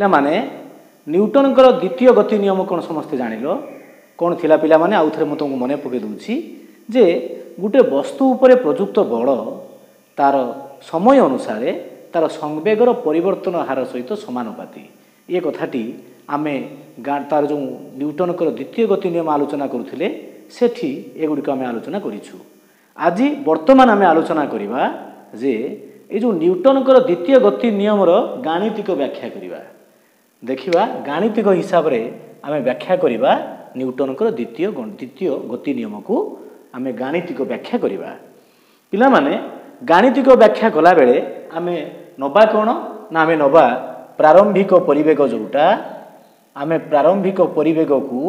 पिला माने न्यूटनकर द्वितीय गति नियम कौन समस्ते जानिल कौन थिला पिला माने आउ थरे म तुमको मने पके दूची जे गुटे वस्तु उपरे प्रयुक्त बल तार समय अनुसार तार संवेगर परिवर्तन हार सहित समानुपाती ये कथाटी आमे तार जो न्यूटनकर द्वितीय गति नियम आलोचना करुथिले सेठी एगुड़िक आमे आलोचना करिछु। आज वर्तमान आमे आलोचना करिबा जे ए जो न्यूटनकर द्वितीय गति नियमर गाणितिक व्याख्या करिबा देखिबा गाणितिक हिसाब रे आमे व्याख्या करिबा न्यूटनकर द्वितीय गति नियम को आमे गाणितिक व्याख्या करिबा। पिला माने गाणितिक व्याख्या कला बेले आमे नबा कोन ना आमे नबा प्रारंभिक परिवेग जोटा आमे प्रारंभिक परिवेग को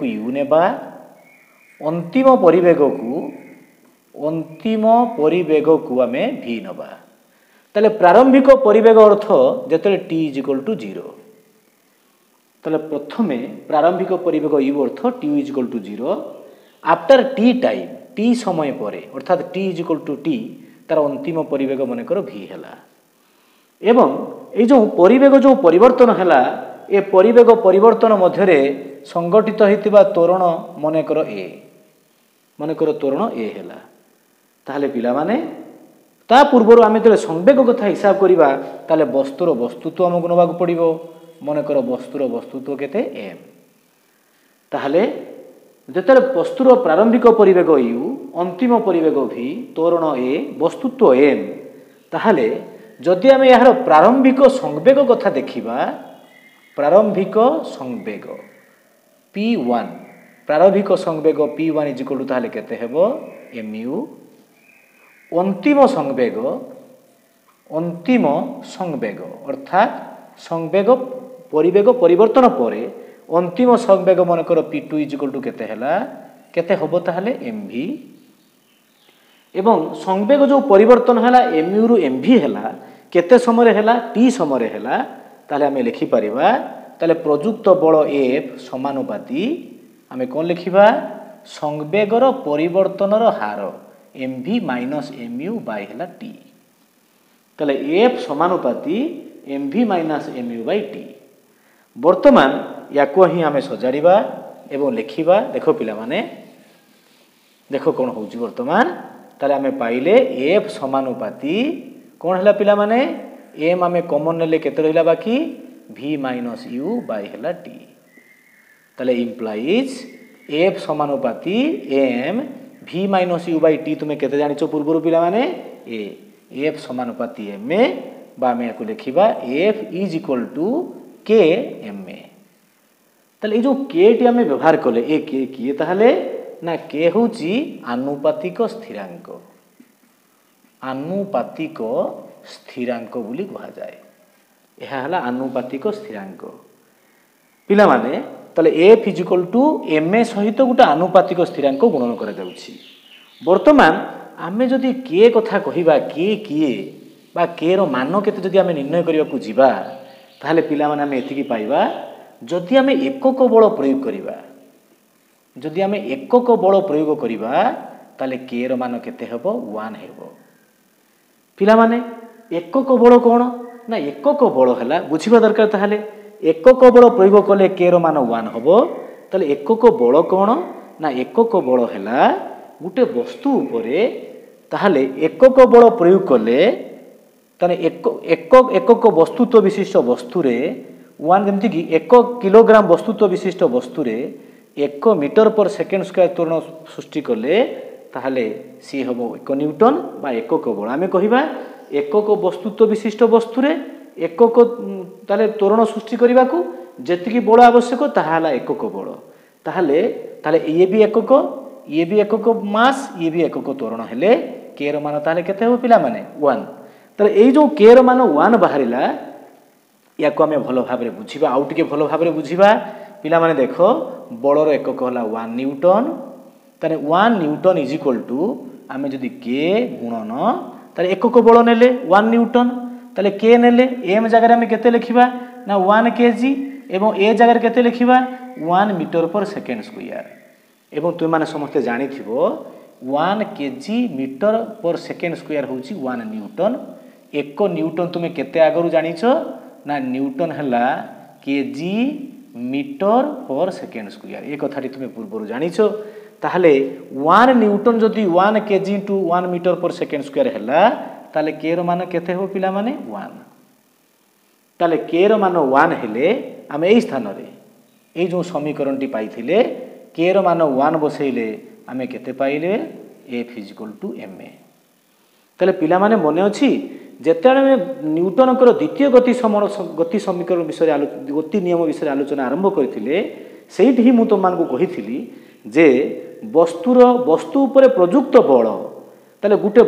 u नेबा अंतिम परिवेग को आमे v नबा ताले प्रारंभिक परिवेग अर्थ जते t = 0 ताले प्रथमे प्रारंभिक परिवेग u अर्थ t = 0 after t time t समय परे अर्थात t = t तार अंतिम परिवेग मन कर v हैला एवं ए जो परिवेग जो परिवर्तन हैला ए परिवेग परिवर्तन मध्यरे संगठित होइतिबा त्वरण मन कर त्वरण a हैला ताहले पिला माने ता पूर्वर आमे जले संवेग कथा हिसाब करिबा ताले वस्तुर वस्तुत्व हमकु नबाक पड़िबो मन कर वस्तुर वस्तुत्व केते m ताहले जेतले वस्तुर प्रारंभिक परिवेग u अंतिम परिवेग v त्वरण a वस्तुत्व m ताहले जदि आमे यार प्रारंभिक संवेग कथा देखिबा प्रारंभिक संवेग p1 प्रारंभिक संवेग p1 = ताहले केते हेबो mu अंतिम संवेग अर्थात संवेग परिवेग परिवर्तन परे अंतिम संवेग मनकर p2 = केते हैला केते होबो ताहले mv एवं संवेग जो परिवर्तन हैला mu रु mv हैला केते समय हैला t समय हैला ताले हमें लिखि परिबा ताले प्रयुक्त बल f समानुपाती हमें कोन लिखिबा संवेगर परिवर्तनर हार mv - mu बाय हैला t ताले f समानुपाती mv - mu बाय t वर्तमान याको ही हमें सजाड़िबा एवं लिखिबा देखो पिला माने देखो कोन होउची वर्तमान ताले हमें पाइले f समानुपाती कोन हैला पिला माने m हमें कॉमन नेले केते रहिला बाकी v - u बाय हैला t ताले इंप्लाइज f समानुपाती m v - u by t तुमे केते जानिचो पूर्वरु पिला माने a f समानुपाती m बा में याको लिखिबा f = k m ताले जो k टी हमें व्यवहार कले ए k किए ताहले ना k होची आनुपातिक स्थिरांक बोली कहा जाए यह हला आनुपातिक स्थिरांक पिला माने ताले f = ma सहित गुटा आनुपातिक स्थिरांक गुणन करा जाउची। वर्तमान आमे जदि k कथा कहिबा k किए बा k रो मान केते जदि आमे निर्णय करिया को जिबा ताहले पिला माने आमे एतिकी पाइबा जदि आमे एकक बल प्रयोग करिबा ताले k रो मान केते हेबो 1 हेबो। पिला माने एकक बल कोन ना एकक बल हैला बुझिबा दरकार ताहले एकक बल प्रयोग कले k रो मान 1 हेबो ताले एकक बल कोन ना एकक बल हैला गुटे वस्तु उपरे ताहले एकक बल प्रयोग कले ताने एकक वस्तुत्व विशिष्ट वस्तु रे 1 जेमति कि 1 किलोग्राम वस्तुत्व विशिष्ट वस्तु रे 1 मीटर पर सेकेंड स्क्वायर त्वरण सृष्टि कले ताहले सी हबो 1 न्यूटन बा एकक बल आमे कहिबा एकक वस्तुत्व विशिष्ट वस्तु रे एकक ताले त्वरण सृष्टि करिबा को जेतिकी बल आवश्यक ताहाला एकक बल ताहले ये भी एकक मास ये भी एकक त्वरण हेले k रो मान ताहले केते हो पिला माने 1 ताले एई जो k रो मान 1 बाहरिला याको आमे भलो भाबरे बुझिबा आउ टिके भलो भाबरे बुझिबा पिला माने देखो बलर एकक होला 1 न्यूटन ताने 1 न्यूटन = आमे जदि k गुणन ताले एकक बल नेले 1 न्यूटन ताले k नेले m जगह आमे केते लिखिबा ना 1 kg एवं a जगह केते लिखिबा 1 मीटर पर सेकेंड स्क्वायर एवं तुम माने समस्त जानि थिबो 1 kg मीटर पर सेकेंड स्क्वायर होची 1 न्यूटन एक न्यूटन तुम्हें केते आगु जानिछ ना न्यूटन है केजी मीटर पर सेकेंड स्क्वायर ये कथाटी तुम्हें पूर्व जानिछ ताहले 1 न्यूटन जदि 1 केजी इंटू 1 मीटर पर सेकेंड स्क्वायर है ताले के मान केते हो पिला माने 1 ताले के मान 1 हेले आम यही स्थान रे ये जो समीकरण टी पाइथिले के मान 1 बसैले आमे केते पाइले F equal to M A ताले पिला माने मने अछि जेतेबेले न्यूटन द्वितीय गति समीकरण विषय गति नियम विषय आलोचना आरंभ करथिले सेठी ही मु तुम को कहिथिली जे वस्तु उपरे प्रयुक्त बल ताले गुटे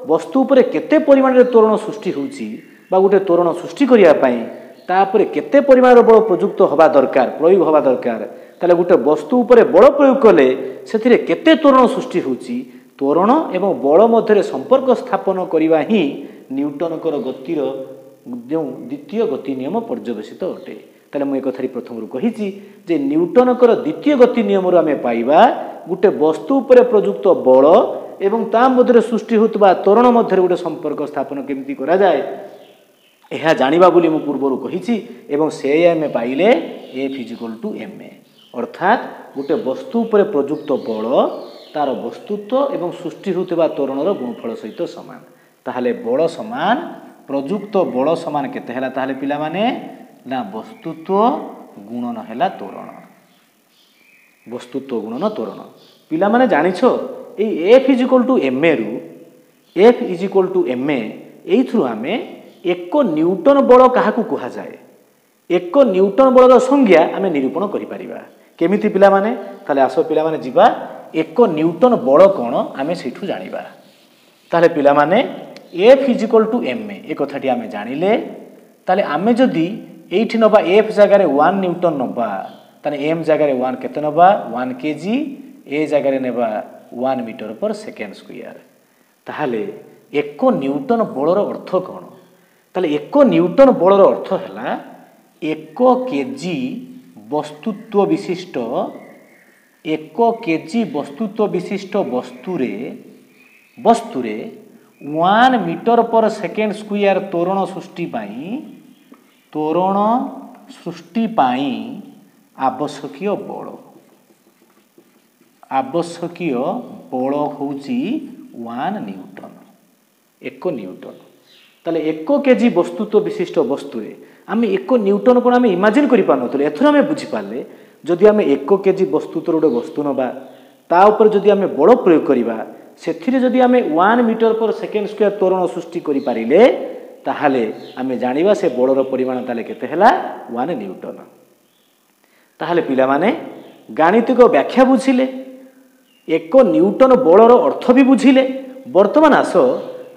वस्तु उपरे केते परिमाण रे त्वरण सृष्टि होउची बा गुटे त्वरण सृष्टि करिया पई तापरे केते परिमाण रो बल प्रयुक्त होबा दरकार प्रयोग होबा दरकार ताले गुटे वस्तु उपरे बल प्रयोग कले सेथिरे केते त्वरण सृष्टि होउची त्वरण एवं बल मध्य संपर्क स्थापन करवा ही न्यूटन गतिर जो द्वितीय गति नियम पर्यवेसित अटे ताले मु एक कथारी प्रथम कही जे न्यूटन द्वितीय गति नियम आम पाइबा गोटे वस्तु उपरे प्रयुक्त बल एवं ता मध्य सृष्टि होता त्वरण मध्य गोटे संपर्क स्थापन केमती करा जाए यह जानिबा बोली मु पूर्व कही एवं से आम पाइले F equal to M A अर्थात गोटे वस्तु उपरे प्रयुक्त बल तार वस्तुत्व एवं सृष्टि होता त्वरणर गुणफल सहित सामान ताहले बल समान प्रयुक्त बल समान केते हैला ताहले पिला माने ना वस्तुत्व गुणन हैला त्वरण वस्तुत्व गुणन त्वरण पिला माने जानिछो ए F equal to M a रु F equal to M a एथु आमे एक न्यूटन बल काहाकू कुहा जाए एक न्यूटन बलर संज्ञा आमे निरूपण करि परिबा केमिति पिला माने ताले आसो पिला माने जिबा एक न्यूटन बल कौन आमे सेठू जानिबा ताले पिला माने F equal to M A एक कथाटी आमे जानिले ताले आमे जदि एठी नबा एफ जगह 1 न्यूटन नबा ताने एम जगह 1 केते नबा 1 केजी ए जगह नेबा 1 मीटर पर सेकेंड स्क्वायर ताहले एक न्यूटन बलर अर्थ कौन ताले एक न्यूटन बलर अर्थ हैला एक केजी वस्तुत्व विशिष्ट एक केजी वस्तुत्व विशिष्ट वस्तुरे 1 मीटर पर सेकेंड स्क्वायर त्वरण सृष्टि पाई आवश्यकीय बल होउची 1 न्यूटन एक न्यूटन ताले एक केजी वस्तुत्व विशिष्ट वस्तुरे आम एक न्यूटन को आम इमाजिन करि पारनथले एथर आम बुझी पारले जदि आम एक केजी वस्तुत्व गोटे वस्तु नबा ता उपर जदि आम बल प्रयोग करिबा सेथिरे जदि आम 1 मीटर पर सेकेंड स्क्वायर त्वरण सृष्टि करि पारिले ताहाले आम जानिबा से बलर परिमाण ताले केते हैला 1 न्यूटन ताहाले पिला माने गाणितिक व्याख्या बुझिले एक न्यूटन बलर अर्थ भी बुझिले वर्तमान आस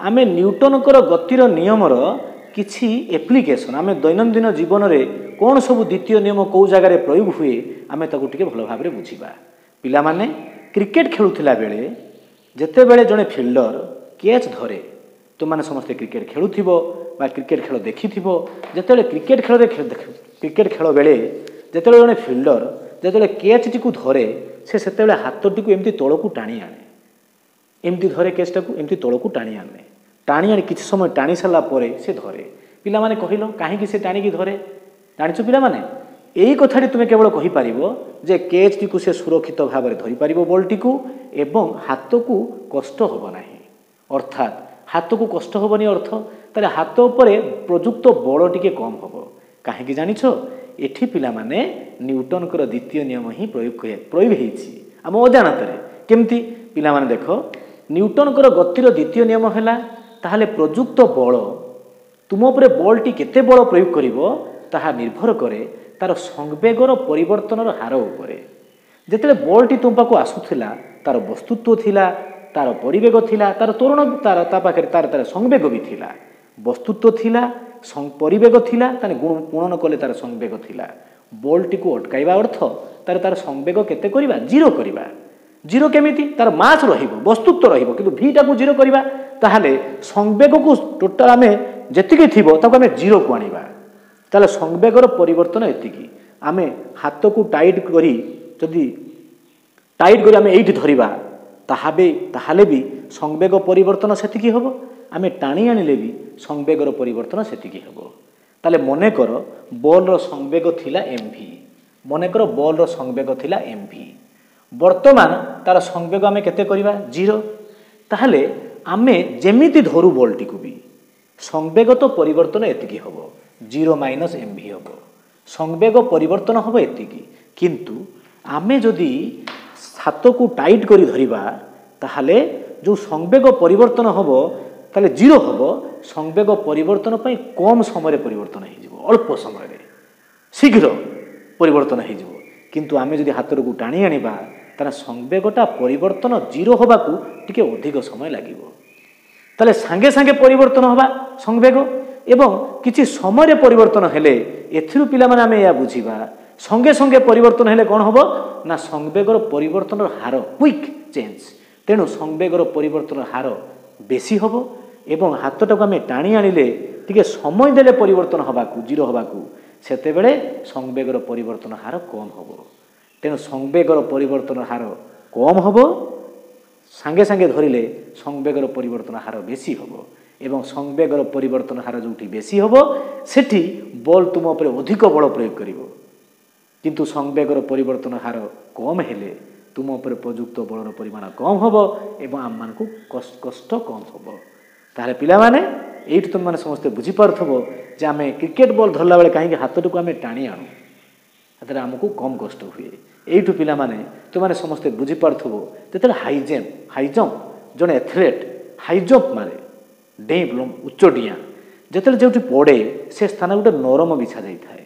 आम न्यूटन गतिर नियमर किछि एप्लिकेशन आम दैनंदिन जीवन में कौन सब द्वितीय नियम कौ जगार प्रयोग हुए आम ताकू टिके भल भाव बुझा पिला माने क्रिकेट खेलुथिला बेले जेते बेले जड़े फिल्डर कैच धरे तुम मैंने समस्ते क्रिकेट खेलुथिबो बा क्रिकेट खेल देखिथिबो जेते क्रिकेट खेल बेले जेते जड़े फिल्डर जेते कैच टी धरे से हाथ टी एमती तलू टाणी आने एमती धरे कैच टाक एमती तलू टाणी आने किसी समय टाणी सारा पर से धरे पिला माने कहलो कहीं से टाणी धरे जानिछ पिला माने यही कथाटी तुम्हें केवल कहीपर जे कैच टी से सुरक्षित भाव में धरी पार बल टी एवं हाथ को कष्ट हम ना अर्थात हाथ को कष्ट हेनी अर्थ ताले हाथ उपर प्रयुक्त बल टी कम हम कहीं जानिछ एठी पिला माने न्यूटन द्वितीय नियम ही प्रयोग आम अजाणत केमती पिला माने देख न्यूटन गतिर द्वितीय नियम है ताहले प्रयुक्त बल तुम उपरे बल टी केते बल प्रयोग करिवो ताहा निर्भर करे तार संवेगर परिवर्तन हार उपरे जेते बल टी तुम पाखु आसुथिला तार वस्तुत्व थिला तार परिवेग थिला तार त्वरण तार पाखे तार संवेग भी थिला वस्तुत्व थिला परिवेग थिला ताने गुण पूर्ण कले तार संवेग थिला बल टी को अटकाइबा अर्थ तार संवेग केते करिबा जीरो करिबा जीरो केमिति तार मास रहिबो वस्तुत्व रहिबो किंतु v टा को जीरो करिबा ताहले संवेग को टोटल आमे जेतिकी थिबो ताको आमे जीरो को आनिबा ताले संवेगर परिवर्तन एतिकी आमे हाथ को टाइट करी जदि टाइट करी आमे एइठी धरिबा ତାହେଲେ ବି ସଂବେଗ ପରିବର୍ତ୍ତନ ସେତିକି ହେବ। ଆମେ ଟାଣି ଆଣିଲେ ବି ସଂବେଗର ପରିବର୍ତ୍ତନ ସେତିକି ହେବ। ତାହେଲେ ମନେକର ବଲ୍ର ସଂବେଗ ଥିଲା mv, ମନେକର ବଲ୍ର ସଂବେଗ ଥିଲା mv, ବର୍ତ୍ତମାନ ତାର ସଂବେଗ ଆମେ କେତେ କରିବା 0। ତାହେଲେ ଆମେ ଯେମିତି ଧରୁ ବଲ୍ଟିକୁ ବି ସଂବେଗ ତ ପରିବର୍ତ୍ତନ ଏତିକି ହେବ, 0 - mv ହେବ, ସଂବେଗ ପରିବର୍ତ୍ତନ ହେବ ଏତିକି। କିନ୍ତୁ ଆମେ ଯଦି ହାତକୁ ଟାଇଟ୍ କରି ଧରିବା ତାହେଲେ ଯେଉଁ ସଂବେଗ ପରିବର୍ତ୍ତନ ହେବ ତାହେଲେ 0 ହେବ। ସଂବେଗ ପରିବର୍ତ୍ତନ ପାଇଁ କମ୍ ସମୟରେ ପରିବର୍ତ୍ତନ ହୋଇଯିବ, ଅଳ୍ପ ସମୟରେ ଶୀଘ୍ର ପରିବର୍ତ୍ତନ ହୋଇଯିବ। କିନ୍ତୁ ଆମେ ଯଦି ହାତକୁ ଟାଣି ଆଣିବା ତାହେଲେ ସଂବେଗଟା ପରିବର୍ତ୍ତନ 0 ହେବାକୁ ଟିକେ ଅଧିକ ସମୟ ଲାଗିବ। ତାହେଲେ ସାଙ୍ଗେ ସାଙ୍ଗେ ପରିବର୍ତ୍ତନ ହେବା ସଂବେଗ ଏବଂ କିଛି ସମୟରେ ପରିବର୍ତ୍ତନ ହେଲେ ଏଥିରୁ ପିଲାମାନେ ଆମେ ଏହା ବୁଝିବା ସଙ୍ଗେ ସଙ୍ଗେ ପରିବର୍ତ୍ତନ ହେଲେ କ'ଣ ହେବ ନା ସଂବେଗର ପରିବର୍ତ୍ତନର ହାର କ୍ୱିକ୍ ଚେଞ୍ଜ। ତେଣୁ ସଂବେଗର ପରିବର୍ତ୍ତନର ହାର ବେଶୀ ହେବ ଏବଂ ହାତଟାକୁ ଆମେ ଟାଣି ଆଣିଲେ ଟିକେ ସମୟ ଦେଲେ ପରିବର୍ତ୍ତନ ହେବାକୁ 0 ହେବାକୁ, ସେତେବେଳେ ସଂବେଗର ପରିବର୍ତ୍ତନ ହାର କମ୍ ହେବ। ତେଣୁ ସଂବେଗର ପରିବର୍ତ୍ତନ ହାର କମ୍ ହେବ, ସାଙ୍ଗେ ସାଙ୍ଗେ ଧରିଲେ ସଂବେଗର ପରିବର୍ତ୍ତନ ହାର ବେଶୀ ହେବ ଏବଂ ସଂବେଗର ପରିବର୍ତ୍ତନ ହାର ଯେଉଁଠି ବେଶୀ ହେବ ସେଠି ବଲ୍ ତୁମ ଉପରେ ଅଧିକ ବଳ ପ୍ରୟୋଗ କରିବ। କିନ୍ତୁ ସଂବେଗର ପରିବର୍ତ୍ତନ ହାର କମ୍ ହେଲେ ତୁମ ଉପରେ ପ୍ରଯୁକ୍ତ ବଳର ପରିମାଣ କମ୍ ହେବ ଏବଂ ଆମମାନଙ୍କୁ କଷ୍ଟ କମ୍ ହେବ। ତାହେଲେ ପିଲାମାନେ ଏଇଠି ତୁମମାନେ ସମସ୍ତେ ବୁଝିପାରୁଥିବ ଯେ ଆମେ କ୍ରିକେଟ ବଲ୍ ଧରିଲା ବେଳେ କାହିଁକି ହାତଟିକୁ ଆମେ ଟାଣି ଆଣୁ, ସେଥିରେ ଆମକୁ କମ୍ କଷ୍ଟ ହୁଏ। ଏଇଠୁ ପିଲାମାନେ ତୁମମାନେ ସମସ୍ତେ ବୁଝିପାରୁଥିବ ଯେତେବେଳେ ହାଇ ଜମ୍ପ ଜଣେ ଏଥଲେଟ୍ ହାଇ ଜମ୍ପ ମାରେ, ଉଚ୍ଚ ଡିଆଁ ଯେତେବେଳେ ଯେଉଁଠି ପଡ଼େ ସେ ସ୍ଥାନ ଗୋଟେ ନରମ ବିଛା ଯାଇଥାଏ।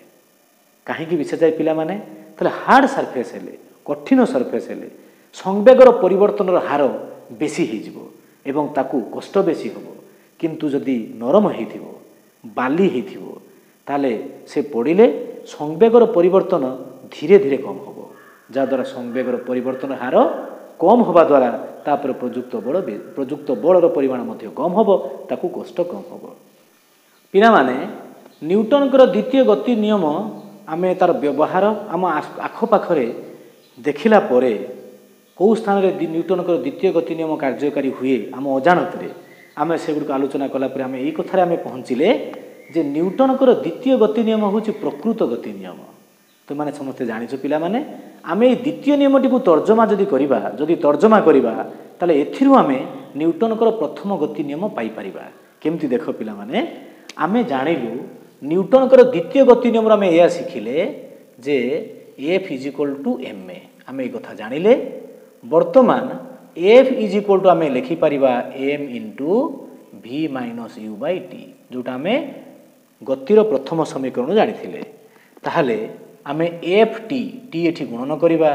କାହିଁକି ବିଛାଯାଏ ପିଲାମାନେ? ତାହେଲେ ହାର୍ଡ଼ ସର୍ଫେସ୍ ହେଲେ, କଠିନ ସର୍ଫେସ୍ ହେଲେ ସଂବେଗର ପରିବର୍ତ୍ତନର ହାର ବେଶୀ ହୋଇଯିବ ଏବଂ ତାକୁ କଷ୍ଟ ବେଶୀ ହେବ। କିନ୍ତୁ ଯଦି ନରମ ହୋଇଥିବ, ବାଲି ହୋଇଥିବ, ତାହେଲେ ସେ ପଡ଼ିଲେ ସଂବେଗର ପରିବର୍ତ୍ତନ ଧୀରେ ଧୀରେ କମ୍ ହେବ, ଯାହାଦ୍ୱାରା ସଂବେଗର ପରିବର୍ତ୍ତନ ହାର କମ୍ ହେବା ଦ୍ୱାରା ତାପରେ ପ୍ରଯୁକ୍ତ ବଳର ପରିମାଣ ମଧ୍ୟ କମ୍ ହେବ, ତାକୁ କଷ୍ଟ କମ୍ ହେବ। ପିଲାମାନେ ନ୍ୟୁଟନଙ୍କର ଦ୍ୱିତୀୟ ଗତି ନିୟମ ଆମେ ତାର ବ୍ୟବହାର ଆମ ଆଖପାଖରେ ଦେଖିଲା ପରେ କେଉଁ ସ୍ଥାନରେ ନ୍ୟୁଟନଙ୍କର ଦ୍ୱିତୀୟ ଗତି ନିୟମ କାର୍ଯ୍ୟକାରୀ ହୁଏ ଆମ ଅଜାଣତରେ ଆମେ ସେଗୁଡ଼ିକୁ ଆଲୋଚନା କଲା ପରେ ଆମେ ଏଇ କଥାରେ ଆମେ ପହଞ୍ଚିଲେ ଯେ ନ୍ୟୁଟନଙ୍କର ଦ୍ୱିତୀୟ ଗତି ନିୟମ ହେଉଛି ପ୍ରକୃତ ଗତି ନିୟମ। ତୁମମାନେ ସମସ୍ତେ ଜାଣିଛ ପିଲାମାନେ, ଆମେ ଏଇ ଦ୍ୱିତୀୟ ନିୟମଟିକୁ ତର୍ଜମା କରିବା ତାହେଲେ ଏଥିରୁ ଆମେ ନ୍ୟୁଟନଙ୍କର ପ୍ରଥମ ଗତି ନିୟମ ପାଇପାରିବା। କେମିତି ଦେଖ ପିଲାମାନେ, ଆମେ ଜାଣିଲୁ ନ୍ୟୁଟନଙ୍କର ଦ୍ୱିତୀୟ ଗତି ନିୟମରୁ ଆମେ ଏହା ଶିଖିଲେ ଯେ F = ma, ଆମେ এই କଥା ଜାଣିଲେ। ବର୍ତ୍ତମାନ F = ଆମେ ଲେଖିପାରିବା m × v - u/t, ଯେଉଁଟା ଆମେ ଗତିର ପ୍ରଥମ ସମୀକରଣ ଜାଣିଥିଲେ। ତାହେଲେ ଆମେ ft ଏଠି ଗୁଣନ କରିବା,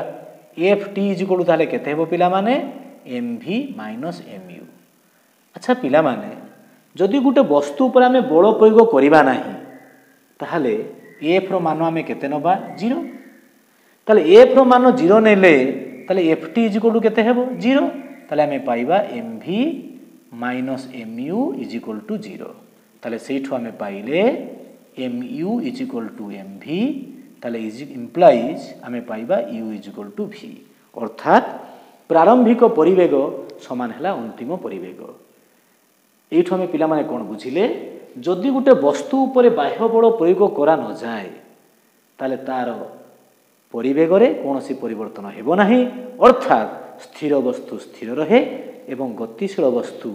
ft = ତାହେଲେ କେତେ ହେବ ପିଲାମାନେ mv - mu। ଆଚ୍ଛା ପିଲାମାନେ, ଯଦି ଗୋଟେ ବସ୍ତୁ ଉପରେ ଆମେ ବଳ ପ୍ରୟୋଗ କରିବା ନାହିଁ ତାହେଲେ f ର ମାନ ଆମେ କେତେ ନେବା 0। ତାହେଲେ f ର ମାନ 0 ନେଲେ ତାହେଲେ ft = କେତେ ହେବ 0। ତାହେଲେ ଆମେ ପାଇବା mv - mu = 0। ତାହେଲେ ସେଇଠୁ ଆମେ ପାଇଲେ mu = mv, ତାହେଲେ ଇମ୍ପ୍ଲାଇଜ୍ ଆମେ ପାଇବା u = v, ଅର୍ଥାତ୍ ପ୍ରାରମ୍ଭିକ ପରିବେଗ ସମାନ ହେଲା ଅନ୍ତିମ ପରିବେଗ। এইଠୁ ଆମେ ପିଲାମାନେ କ'ଣ ବୁଝିଲେ, ଯଦି ଗୋଟେ ବସ୍ତୁ ଉପରେ ବାହ୍ୟ ବଳ ପ୍ରୟୋଗ କରା ନଯାଏ ତାହେଲେ ତାର ପରିବେଗରେ କୌଣସି ପରିବର୍ତ୍ତନ ହେବ ନାହିଁ, ଅର୍ଥାତ୍ ସ୍ଥିର ବସ୍ତୁ ସ୍ଥିର ରହେ ଏବଂ ଗତିଶୀଳ ବସ୍ତୁ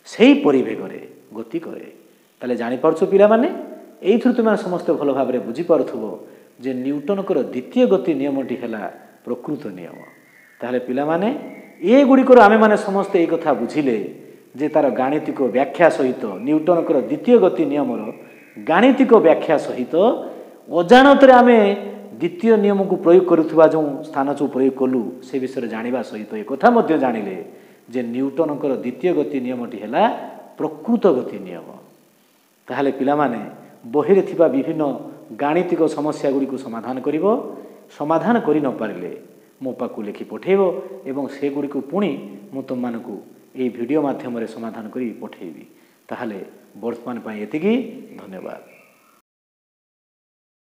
ସେହି ପରିବେଗରେ ଗତି କରେ। ତାହେଲେ ଜାଣିପାରୁଛ ପିଲାମାନେ, ଏଇଥିରୁ ତୁମେ ସମସ୍ତେ ଭଲ ଭାବରେ ବୁଝିପାରୁଥିବ ଯେ ନ୍ୟୁଟନଙ୍କର ଦ୍ୱିତୀୟ ଗତି ନିୟମଟି ହେଲା ପ୍ରକୃତ ନିୟମ। ତାହେଲେ ପିଲାମାନେ ଏଗୁଡ଼ିକର ଆମେମାନେ ସମସ୍ତେ ଏଇ କଥା ବୁଝିଲେ ଯେ ତାର ଗାଣିତିକ ବ୍ୟାଖ୍ୟା ସହିତ ନ୍ୟୁଟନଙ୍କର ଦ୍ୱିତୀୟ ଗତି ନିୟମର ଗାଣିତିକ ବ୍ୟାଖ୍ୟା ସହିତ ଅଜାଣତରେ ଆମେ ଦ୍ୱିତୀୟ ନିୟମକୁ ପ୍ରୟୋଗ କରୁଥିବା ଯେଉଁ ସ୍ଥାନ ସବୁ ପ୍ରୟୋଗ କଲୁ ସେ ବିଷୟରେ ଜାଣିବା ସହିତ ଏକଥା ମଧ୍ୟ ଜାଣିଲେ ଯେ ନ୍ୟୁଟନଙ୍କର ଦ୍ୱିତୀୟ ଗତି ନିୟମଟି ହେଲା ପ୍ରକୃତ ଗତି ନିୟମ। ତାହେଲେ ପିଲାମାନେ ବହିରେ ଥିବା ବିଭିନ୍ନ ଗାଣିତିକ ସମସ୍ୟା ଗୁଡ଼ିକୁ ସମାଧାନ କରିବ, ସମାଧାନ କରି ନ ପାରିଲେ ମୋ ପାଖକୁ ଲେଖି ପଠାଇବ ଏବଂ ସେଗୁଡ଼ିକୁ ପୁଣି ମୁଁ ତୁମମାନଙ୍କୁ ଏହି ଭିଡ଼ିଓ ମାଧ୍ୟମରେ ସମାଧାନ କରି ପଠାଇବି। ତାହେଲେ ବର୍ତ୍ତମାନ ପାଇଁ ଏତିକି, ଧନ୍ୟବାଦ।